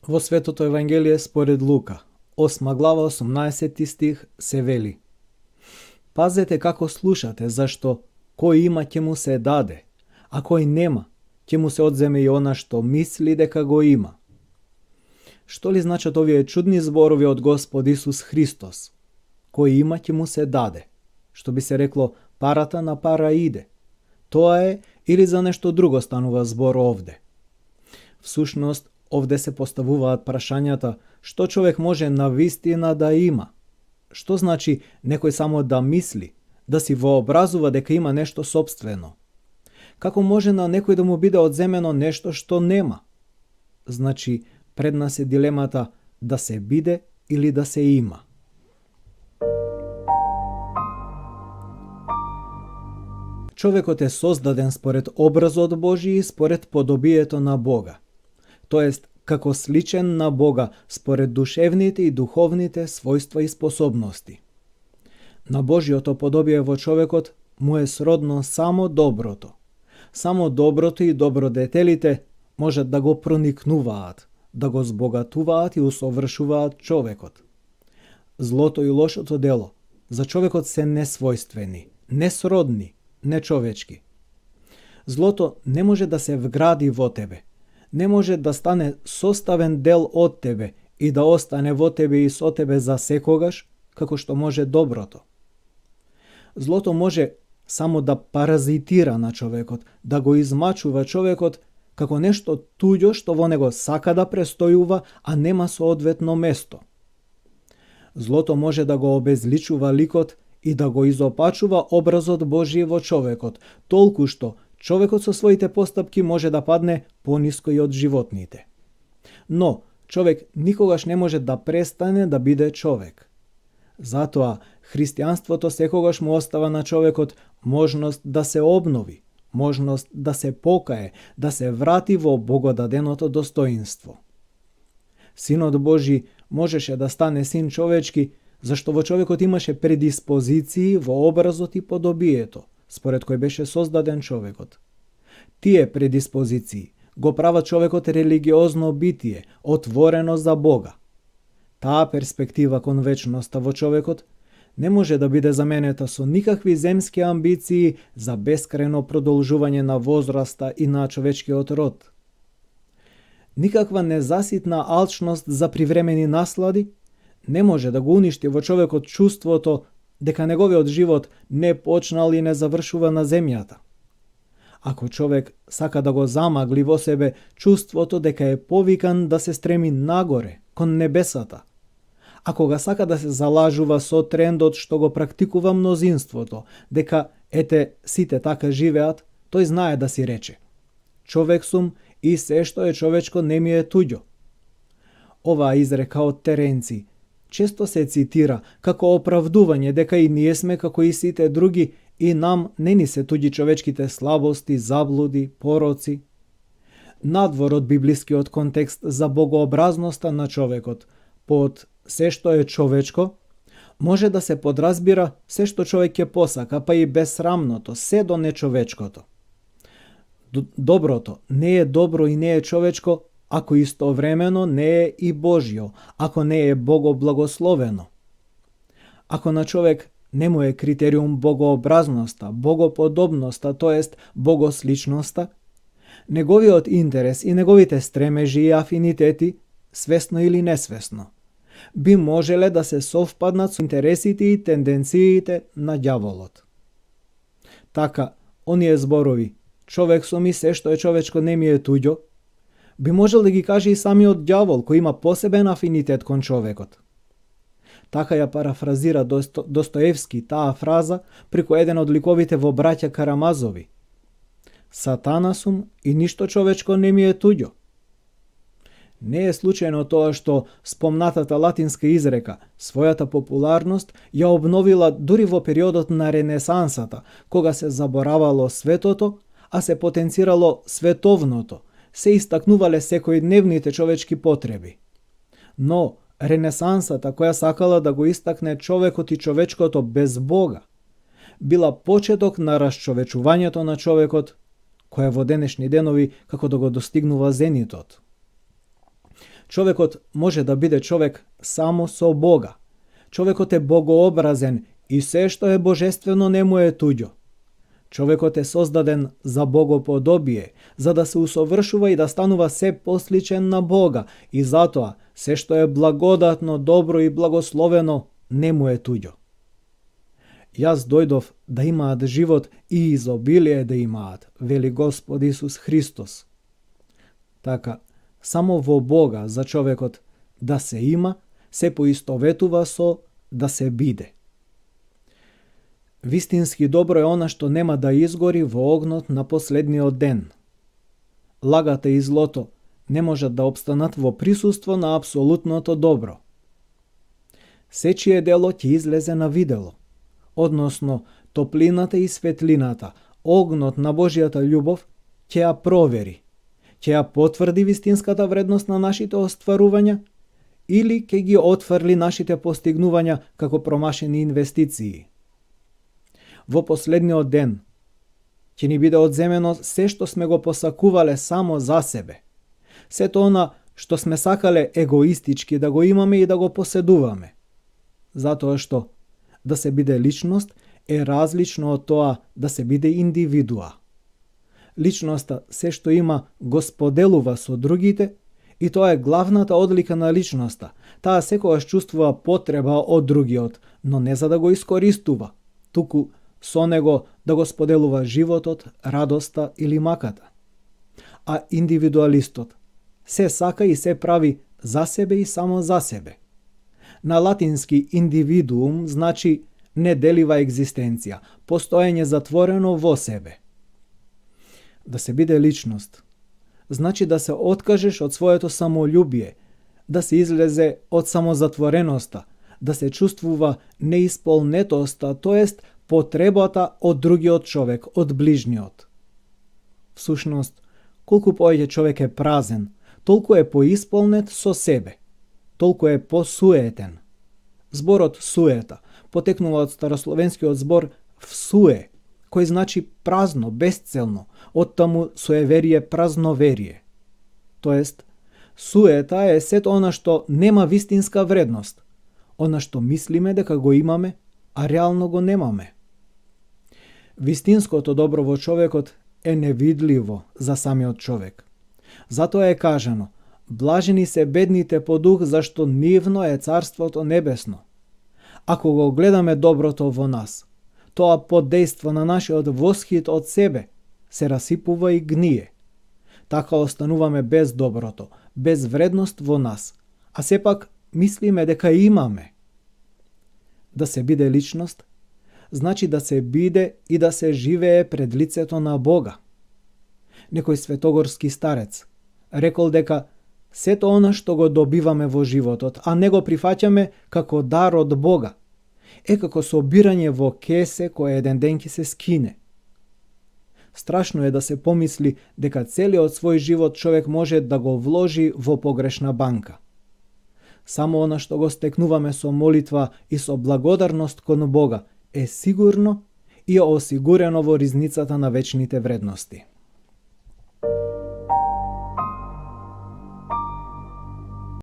Во Светото Евангелие според Лука, 8 глава, 18 стих се вели: Пазете како слушате, зашто кој има ќе му се даде, а кој нема ќе му се одземе и она што мисли дека го има. Што ли значат овие чудни зборови од Господ Исус Христос? Кој има ќе му се даде. Што би се рекло, парата на пара иде. Тоа е или за нешто друго станува збор овде. Всушност, овде се поставуваат прашањата што човек може на вистина да има. Што значи некој само да мисли, да си вообразува дека има нешто сопствено? Како може на некој да му биде одземено нешто што нема? Значи, пред нас е дилемата да се биде или да се има. Човекот е создаден според образот Божи и според подобието на Бога. Тоест, како сличен на Бога според душевните и духовните својства и способности. На Божиото подобие во човекот му е сродно само доброто. Само доброто и добродетелите можат да го проникнуваат, да го збогатуваат и усовршуваат човекот. Злото и лошото дело за човекот се несвојствени, несродни, нечовечки. Злото не може да се вгради во тебе, не може да стане составен дел од тебе и да остане во тебе и со тебе за секогаш, како што може доброто. Злото може само да паразитира на човекот, да го измачува човекот како нешто туѓо што во него сака да престојува, а нема соодветно место. Злото може да го обезличува ликот и да го изопачува образот Божи во човекот, толку што човекот со своите постапки може да падне пониско и од животните. Но човек никогаш не може да престане да биде човек. Затоа христијанството секогаш му остава на човекот можност да се обнови, можност да се покае, да се врати во богодаденото достоинство. Синот Божи можеше да стане син човечки, зашто во човекот имаше предиспозиции во образот и подобието, според кој беше создаден човекот. Тие предиспозиции го прават човекот религиозно битие, отворено за Бога. Таа перспектива кон вечноста во човекот не може да биде заменета со никакви земски амбиции за бескрајно продолжување на возраста и на човечкиот род. Никаква незаситна алчност за привремени наслади не може да го уништи во човекот чувството дека неговиот живот не почнал и не завршува на земјата. Ако човек сака да го замагли во себе чувството дека е повикан да се стреми нагоре, кон небесата, ако га сака да се залажува со трендот што го практикува мнозинството, дека ете сите така живеат, тој знае да си рече: човек сум и се што е човечко не ми е туѓо. Оваа изрека од Теренци често се цитира како оправдување дека и ние сме како и сите други и нам не ни се туѓи човечките слабости, заблуди, пороци. Надвор од библискиот контекст за богообразноста на човекот, под се што е човечко, може да се подразбира се што човек ќе посака, па и безсрамното, се до нечовечкото. Доброто не е добро и не е човечко, ако истовремено не е и Божјо, ако не е богоблагословено. Ако на човек не му е критериум богообразноста, богоподобноста, тоест богосличноста, неговиот интерес и неговите стремежи и афинитети, свесно или несвесно, би можеле да се совпаднат со интересите и тенденциите на ѓаволот. Така, оние зборови човек сум и се што е човечко не ми е туѓо, би можел да ги каже и самиот ѓавол, кој има посебен афинитет кон човекот. Така ја парафразира Достоевски таа фраза преку еден од ликовите во Браќа Карамазови: Сатана сум и ништо човечко не ми е туѓо. Не е случајно тоа што спомнатата латинска изрека својата популарност ја обновила дури во периодот на Ренесансата, кога се заборавало светото, а се потенцирало световното, се истакнувале секојдневните човечки потреби. Но Ренесансата, која сакала да го истакне човекот и човечкото без Бога, била почеток на расчовечувањето на човекот, која во денешни денови како да го достигнува зенитот. Човекот може да биде човек само со Бога. Човекот е богообразен и се што е божествено не му е туѓо. Човекот е создаден за богоподобие, за да се усовршува и да станува се посличен на Бога, и затоа се што е благодатно, добро и благословено не му е туѓо. Јас дојдов да имаат живот и изобилие да имаат, вели Господ Исус Христос. Така, само во Бога за човекот да се има, се поистоветува со да се биде. Вистински добро е она што нема да изгори во огнот на последниот ден. Лагата и злото не можат да обстанат во присуство на апсолутното добро. Сечие дело ќе излезе на видело, односно топлината и светлината, огнот на Божјата љубов ќе ја провери, ќе ја потврди вистинската вредност на нашите остварувања или ќе ги отфрли нашите постигнувања како промашени инвестиции. Во последниот ден ќе ни биде одземено се што сме го посакувале само за себе. Сето она што сме сакале егоистички да го имаме и да го поседуваме. Затоа што да се биде личност е различно од тоа да се биде индивидуа. Личноста се што има го споделува со другите и тоа е главната одлика на личноста. Таа секогаш чувствува потреба од другиот, но не за да го искористува, туку со него да го споделува животот, радоста или маката. А индивидуалистот се сака и се прави за себе и само за себе. На латински индивидуум значи неделива екзистенција, постоење затворено во себе. Да се биде личност значи да се откажеш од своето самолюбие, да се излезе од самозатвореноста, да се чувствува неисполнетоста, тоест потребата од другиот човек, од ближниот. Всушност, колку повеќе човек е празен, толку е поисполнет со себе, толку е посуетен. Зборот суета потекнува од старословенскиот збор всуе, кој значи празно, безцелно, оттаму суеверие, празноверие. Тоест, суета е сето она што нема вистинска вредност, она што мислиме дека го имаме, а реално го немаме. Вистинското добро во човекот е невидливо за самиот човек. Затоа е кажано: блажени се бедните по дух, зашто нивно е царството небесно. Ако го гледаме доброто во нас, тоа под дејство на нашиот восхит од себе се расипува и гние. Така остануваме без доброто, без вредност во нас, а сепак мислиме дека имаме. Да се биде личност значи да се биде и да се живее пред лицето на Бога. Некој светогорски старец рекол дека сето она што го добиваме во животот, а не го прифаќаме како дар од Бога, е како собирање во кесе кој еден ден ќе се скине. Страшно е да се помисли дека целиот свој живот човек може да го вложи во погрешна банка. Само она што го стекнуваме со молитва и со благодарност кон Бога е сигурно и осигурено во ризницата на вечните вредности.